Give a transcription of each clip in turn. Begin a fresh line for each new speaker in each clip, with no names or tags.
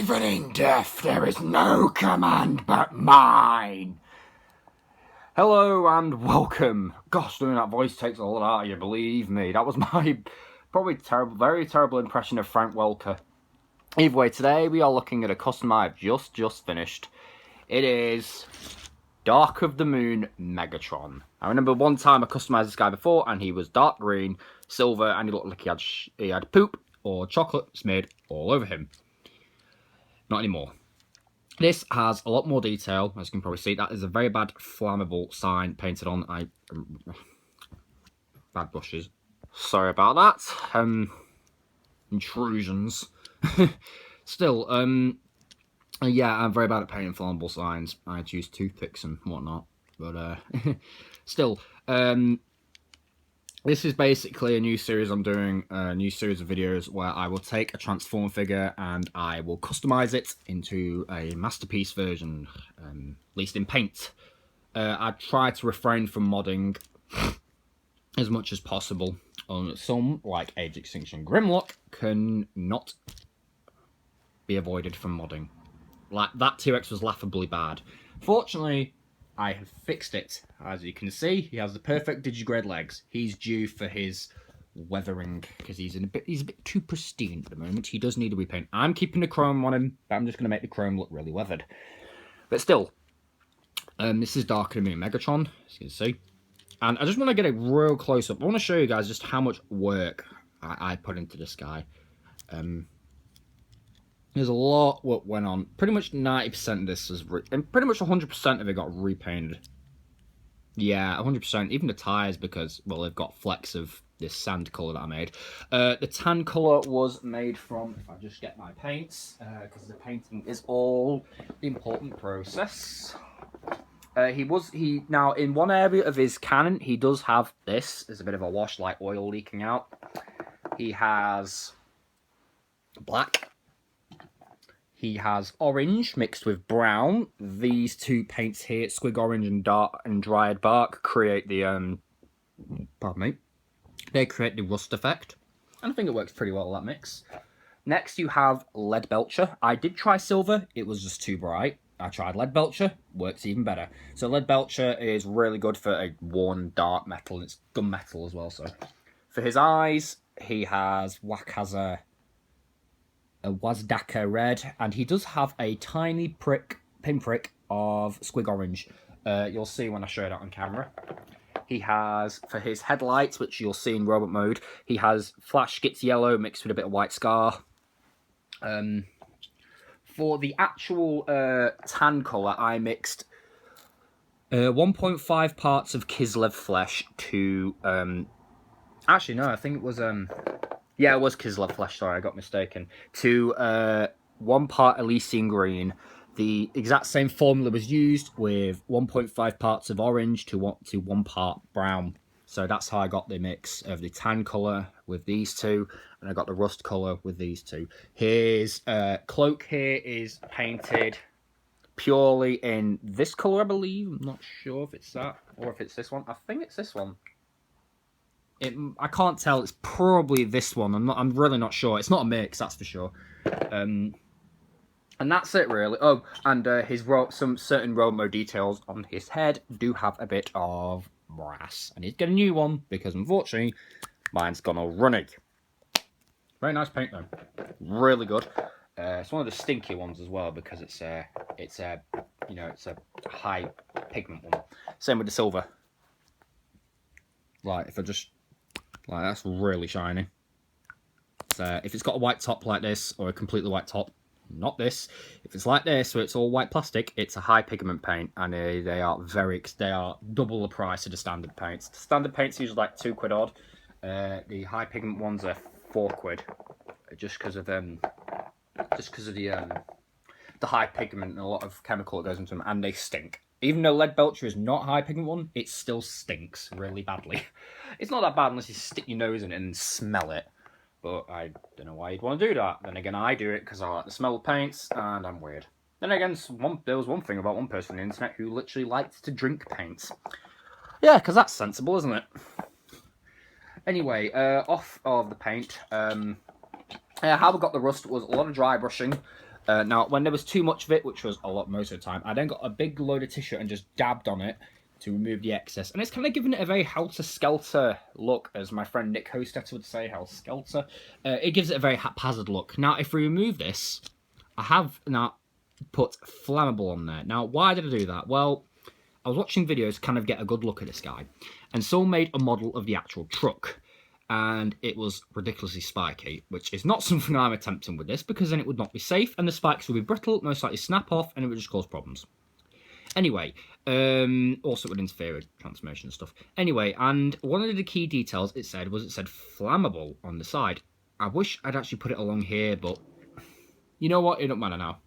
Even in death, there is no command but mine. Hello and welcome. Gosh, doing that voice takes a lot out of you, believe me. That was my probably very terrible impression of Frank Welker. Either way, today we are looking at a custom I've just finished. It is Dark of the Moon Megatron. I remember one time I customized this guy before, and he was dark green, silver, and he looked like he had poop or chocolate smeared all over him. Not anymore. This has a lot more detail, as you can probably see. That is a very bad flammable sign painted on. Bad brushes. Sorry about that. Intrusions. Still, yeah, I'm very bad at painting flammable signs. I use toothpicks and whatnot. But, still, this is basically a new series I'm doing, a new series of videos where I will take a transform figure and I will customize it into a masterpiece version, at least in paint. I try to refrain from modding as much as possible. Some, like Age Extinction Grimlock, can not be avoided from modding. Like, that T-Rex was laughably bad. Fortunately, I have fixed it. As you can see, he has the perfect digigrade legs. He's due for his weathering because he's a bit too pristine at the moment. He does need a repaint. I'm keeping the chrome on him, but I'm just going to make the chrome look really weathered. But still, this is Dark of the Moon Megatron, as you can see. And I just want to get a real close up. I want to show you guys just how much work I put into this guy. There's a lot what went on. Pretty much 90% of this was... and pretty much 100% of it got repainted. Yeah, 100%. Even the tyres, because, well, they've got flecks of this sand colour that I made. The tan colour was made from... if I just get my paints, because the painting is all the important process. Now, in one area of his cannon, he does have this. There's a bit of a wash, like oil leaking out. He has black. He has orange mixed with brown. These two paints here, Squig Orange and Dark and Dryad Bark, create the pardon me. They create the rust effect. And I think it works pretty well, that mix. Next you have Lead Belcher. I did try silver, it was just too bright. I tried Lead Belcher, works even better. So Lead Belcher is really good for a worn dark metal, and it's gunmetal as well. So for his eyes, he has a Wazdaka red, and he does have a tiny pinprick of Squig Orange. You'll see when I show that on camera. He has, for his headlights, which you'll see in robot mode, he has Flash Skits Yellow mixed with a bit of White Scar. For the actual tan colour, I mixed 1.5 parts of Kislev flesh to... actually, no, I think it was... yeah, it was Kislev flesh, sorry, I got mistaken. To 1 part Elysian green. The exact same formula was used with 1.5 parts of orange to 1 part brown. So that's how I got the mix of the tan colour with these two, and I got the rust colour with these two. His cloak here is painted purely in this colour, I believe. I'm not sure if it's that, or if it's this one. I think it's this one. I can't tell. It's probably this one. I'm really not sure. It's not a mix, that's for sure. And that's it, really. Oh, and some certain road mode details on his head do have a bit of brass. I need to get a new one because unfortunately mine's gone all runny. Very nice paint though. Really good. It's one of the stinky ones as well because it's a high pigment one. Same with the silver. Like if I just that's really shiny. So if it's got a white top like this, or a completely white top, not this. If it's like this, where it's all white plastic, it's a high pigment paint, and they are double the price of the standard paints. The standard paints usually like £2 odd. The high pigment ones are £4, just because of the high pigment and a lot of chemical that goes into them, and they stink. Even though Lead Belcher is not a high pigment one, it still stinks really badly. It's not that bad unless you stick your nose in it and smell it. But I don't know why you'd want to do that. Then again, I do it because I like the smell of paints, and I'm weird. Then again, there was one thing about one person on the internet who literally liked to drink paints. Yeah, because that's sensible, isn't it? Anyway, off of the paint, how we got the rust was a lot of dry brushing. Now, when there was too much of it, which was a lot most of the time, I then got a big load of tissue and just dabbed on it to remove the excess. And it's kind of given it a very helter-skelter look, as my friend Nick Hostetter would say, helter-skelter. It gives it a very haphazard look. Now, if we remove this, I have now put flammable on there. Now, why did I do that? Well, I was watching videos to kind of get a good look at this guy. And someone made a model of the actual truck. And it was ridiculously spiky, which is not something I'm attempting with this, because then it would not be safe, and the spikes would be brittle, most likely snap off, and it would just cause problems. Anyway, also it would interfere with transformation and stuff. Anyway, and one of the key details it said flammable on the side. I wish I'd actually put it along here, but you know what? It don't matter now.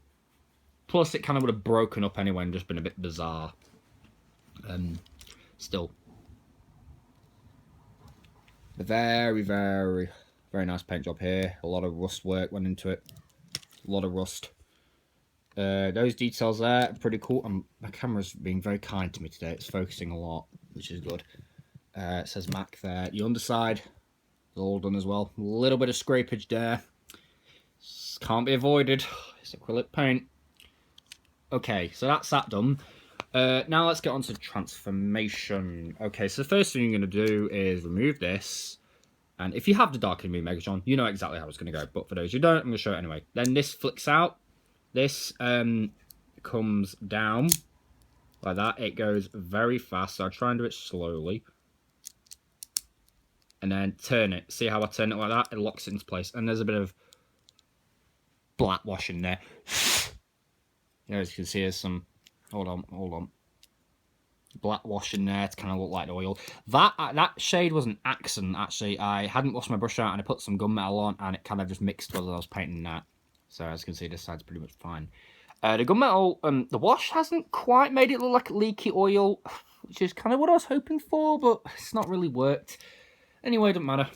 Plus, it kind of would have broken up anyway and just been a bit bizarre. Still. A very, very, very nice paint job here. A lot of rust work went into it. A lot of rust. Those details there are pretty cool. My camera's being very kind to me today. It's focusing a lot, which is good. It says Mac there. The underside is all done as well. A little bit of scrapage there. Can't be avoided. It's acrylic paint. Okay, so that's that done. Now let's get on to transformation. Okay, so the first thing you're going to do is remove this. And if you have the Dark Enemy Megatron, you know exactly how it's going to go. But for those who don't, I'm going to show it anyway. Then this flicks out. This comes down like that. It goes very fast, so I try and do it slowly. And then turn it. See how I turn it like that? It locks it into place. And there's a bit of black wash in there. As you can see, there's some... Hold on. Black wash in there to kind of look like the oil. That shade was an accident, actually. I hadn't washed my brush out and I put some gunmetal on and it kind of just mixed while I was painting that. So as you can see, this side's pretty much fine. The gunmetal, the wash hasn't quite made it look like leaky oil, which is kind of what I was hoping for, but it's not really worked. Anyway, it doesn't matter.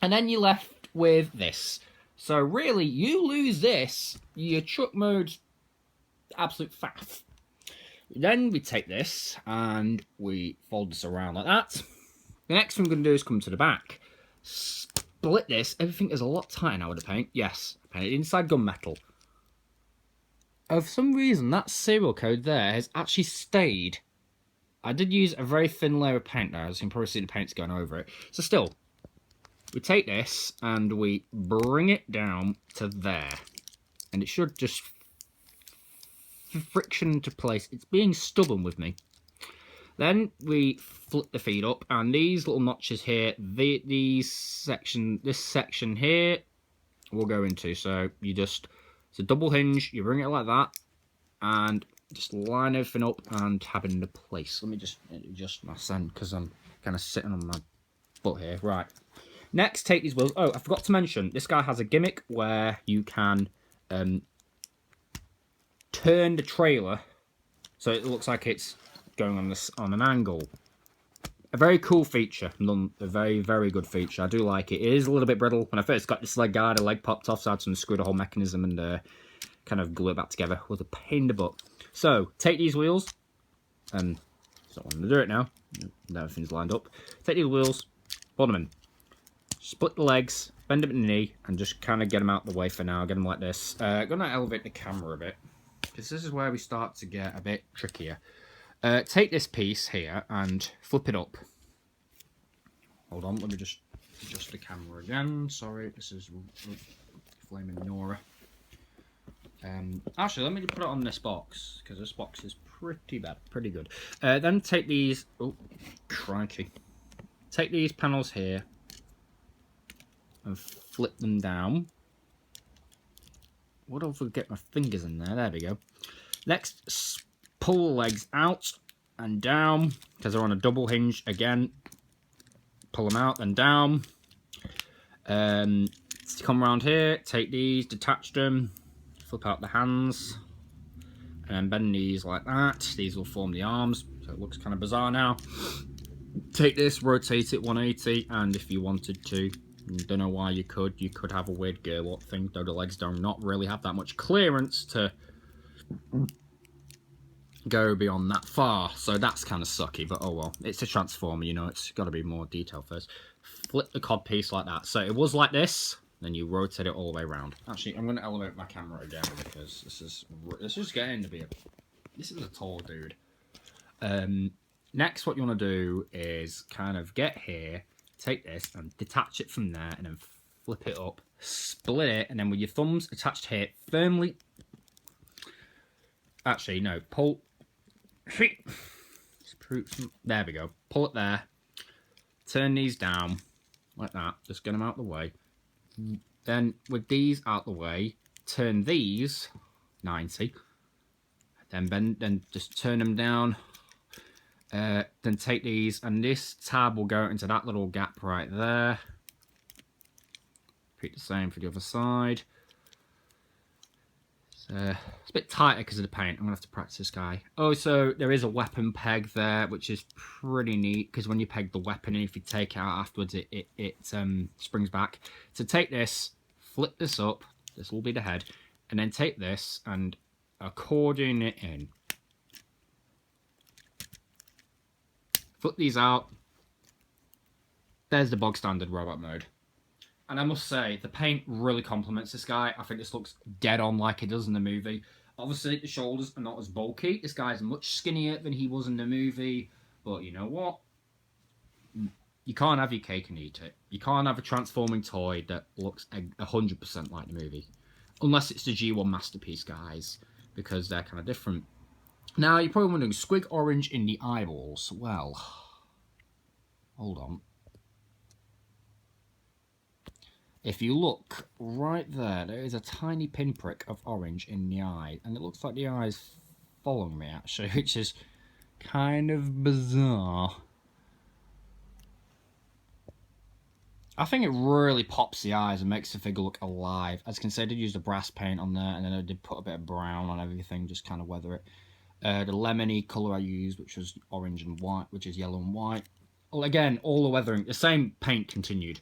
And then you're left with this. So really, you lose this, your truck mode's absolute faff. Then we take this and we fold this around like that. The next thing we're going to do is come to the back. Split this. Everything is a lot tighter now with the paint. Yes, paint it inside gunmetal. For some reason, that serial code there has actually stayed. I did use a very thin layer of paint there, as you can probably see the paint's going over it. So still, we take this and we bring it down to there. And it should just friction into place. It's being stubborn with me. Then we flip the feet up, and these little notches here, this section here, we'll go into. So you just, it's a double hinge. You bring it like that, and just line everything up and have it into place. Let me just adjust my sand because I'm kind of sitting on my butt here. Right. Next, take these wheels. Oh, I forgot to mention, this guy has a gimmick where you can turn the trailer so it looks like it's going on an angle. A very cool feature. A very, very good feature. I do like it. It is a little bit brittle. When I first got this leg guard, the leg popped off, so I had to unscrew the whole mechanism and kind of glue it back together. It was a pain in the butt. So, take these wheels, and I don't want to do it now. Everything's lined up. Take these wheels, put them in. Split the legs, bend them at the knee, and just kind of get them out of the way for now. Get them like this. I'm going to elevate the camera a bit, because this is where we start to get a bit trickier. Take this piece here and flip it up. Hold on, let me just adjust the camera again. Sorry, this is flaming Nora. Actually, let me put it on this box, because this box is pretty bad, pretty good. Then take these, oh, crikey. Take these panels here and flip them down. What if we get my fingers in there? There we go. Next, pull the legs out and down, because they're on a double hinge again. Pull them out and down. Come around here, take these, detach them, flip out the hands, and then bend these like that. These will form the arms, so it looks kind of bizarre now. Take this, rotate it 180, and if you wanted to, don't know why you could have a weird gear lock thing, though the legs do not really have that much clearance to go beyond that far, so that's kind of sucky, but oh well. It's a transformer, you know, it's got to be more detailed first. Flip the cod piece like that. So it was like this, Then you rotate it all the way around. Actually, I'm going to elevate my camera again because this is getting to be this is a tall dude. Next, what you want to do is kind of get here, take this and detach it from there, and then flip it up, split it, and then with your thumbs attached here, firmly. Actually, no, pull. There we go. Pull it there. Turn these down like that. Just get them out of the way. Then with these out of the way, turn these 90. Then bend. Then just turn them down. Then take these, and this tab will go into that little gap right there. Repeat the same for the other side. It's a bit tighter because of the paint. I'm going to have to practice this guy. Oh, so there is a weapon peg there, which is pretty neat, because when you peg the weapon in, if you take it out afterwards, it springs back. So take this, flip this up, this will be the head, and then take this and accordion it in. Flip these out. There's the bog standard robot mode. And I must say, the paint really complements this guy. I think this looks dead on like it does in the movie. Obviously, the shoulders are not as bulky. This guy's much skinnier than he was in the movie. But you know what? You can't have your cake and eat it. You can't have a transforming toy that looks 100% like the movie. Unless it's the G1 Masterpiece, guys. Because they're kind of different. Now, you're probably wondering, squig orange in the eyeballs. Well, hold on. If you look right there, there is a tiny pinprick of orange in the eye. And it looks like the eye is following me, actually, which is kind of bizarre. I think it really pops the eyes and makes the figure look alive. As you can see, I did use the brass paint on there, and then I did put a bit of brown on everything, just kind of weather it. The lemony colour I used, which was orange and white, which is yellow and white. Well, again, all the weathering, the same paint continued.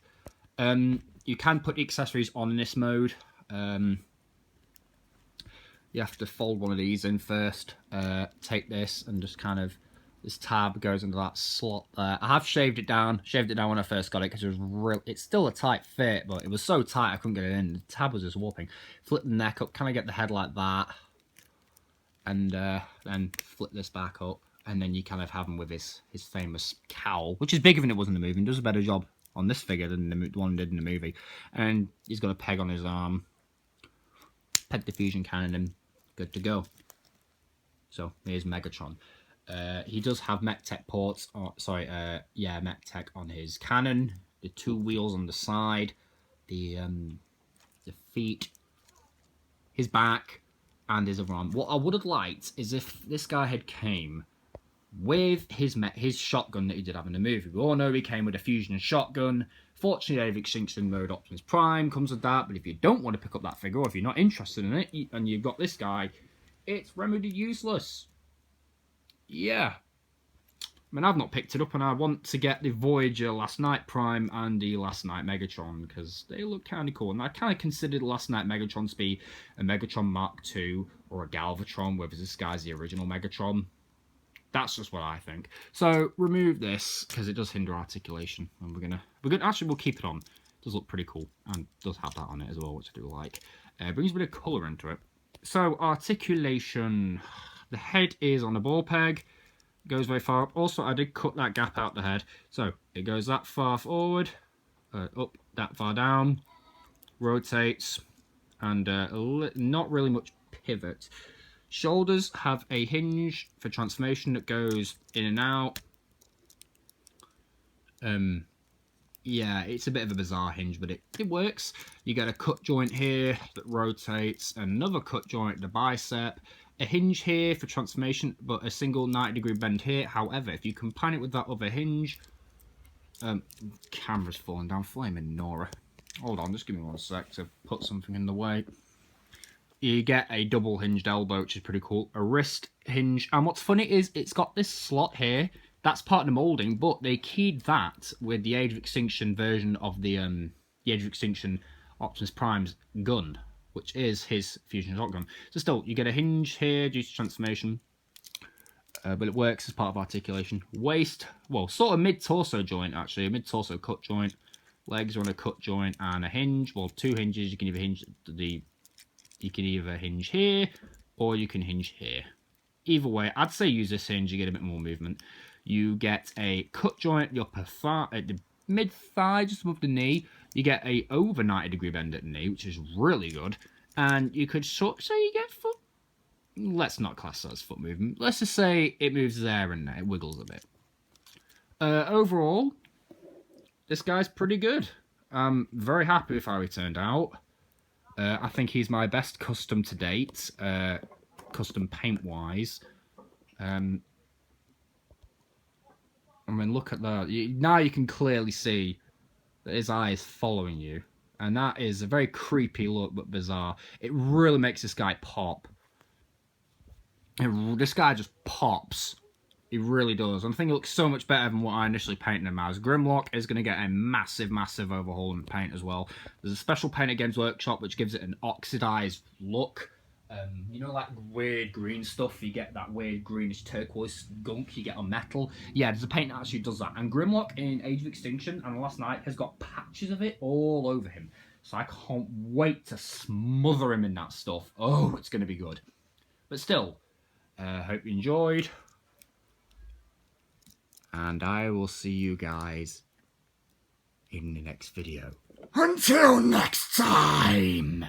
You can put the accessories on in this mode. You have to fold one of these in first. Take this and just kind of, this tab goes into that slot there. I have shaved it down when I first got it because it was real. It's still a tight fit, but it was so tight I couldn't get it in. The tab was just warping. Flip the neck up, kind of get the head like that, and then flip this back up, and then you kind of have him with his famous cowl, which is bigger than it was in the movie and does a better job on this figure than the one did in the movie. And he's got a peg on his arm, peg the fusion cannon, and good to go. So here's Megatron. He does have MechTech ports, MechTech on his cannon, the two wheels on the side, the feet, his back, and his other arm. What I would have liked is if this guy had came with his shotgun that he did have in the movie. We all know he came with a fusion shotgun. Fortunately, Age of Extinction mode Optimus Prime comes with that, but if you don't want to pick up that figure, or if you're not interested in it, and you've got this guy, it's remedy useless. Yeah. I mean, I've not picked it up, and I want to get the Voyager Last Night Prime and the Last Night Megatron, because they look kind of cool. And I kind of considered Last Night Megatron to be a Megatron Mark II or a Galvatron, whether this guy's the original Megatron. That's just what I think. So remove this because it does hinder articulation, and we're gonna actually we'll keep it on. It does look pretty cool and does have that on it as well, which I do like. Brings a bit of colour into it. So articulation, the head is on the ball peg, goes very far up. Also, I did cut that gap out the head, so it goes that far forward, up that far down, rotates, and not really much pivot. Shoulders have a hinge for transformation that goes in and out. Yeah, it's a bit of a bizarre hinge, but it works. You get a cut joint here that rotates, another cut joint, the bicep, a hinge here for transformation, but a single 90-degree bend here. However, if you combine it with that other hinge, camera's falling down, flaming Nora. Hold on, just give me one sec to put something in the way. You get a double hinged elbow, which is pretty cool. A wrist hinge. And what's funny is it's got this slot here. That's part of the moulding, but they keyed that with the Age of Extinction version of the Age of Extinction Optimus Prime's gun, which is his fusion shotgun. So still, you get a hinge here due to transformation, but it works as part of articulation. Waist, well, sort of mid-torso joint, actually. A mid-torso cut joint. Legs are on a cut joint and a hinge. Well, 2 hinges. You can either hinge here or you can hinge here. Either way, I'd say use this hinge. You get a bit more movement. You get a cut joint at the upper thigh, at the mid thigh, just above the knee. You get a over 90-degree bend at the knee, which is really good. And you could sort of say you get foot. Let's not class that as foot movement. Let's just say it moves there and there. It wiggles a bit. Overall, this guy's pretty good. I'm very happy with how he turned out. I think he's my best custom to date, custom paint-wise. I mean, look at that. Now you can clearly see that his eye is following you. And that is a very creepy look, but bizarre. It really makes this guy pop. This guy just pops. He really does. And I think it looks so much better than what I initially painted him as. Grimlock is going to get a massive, massive overhaul in paint as well. There's a special paint at Games Workshop which gives it an oxidized look. You know, like weird green stuff, you get that weird greenish turquoise gunk you get on metal. Yeah, there's a paint that actually does that. And Grimlock in Age of Extinction and Last Night has got patches of it all over him. So I can't wait to smother him in that stuff. Oh, it's going to be good. But still, hope you enjoyed. And I will see you guys in the next video. Until next time!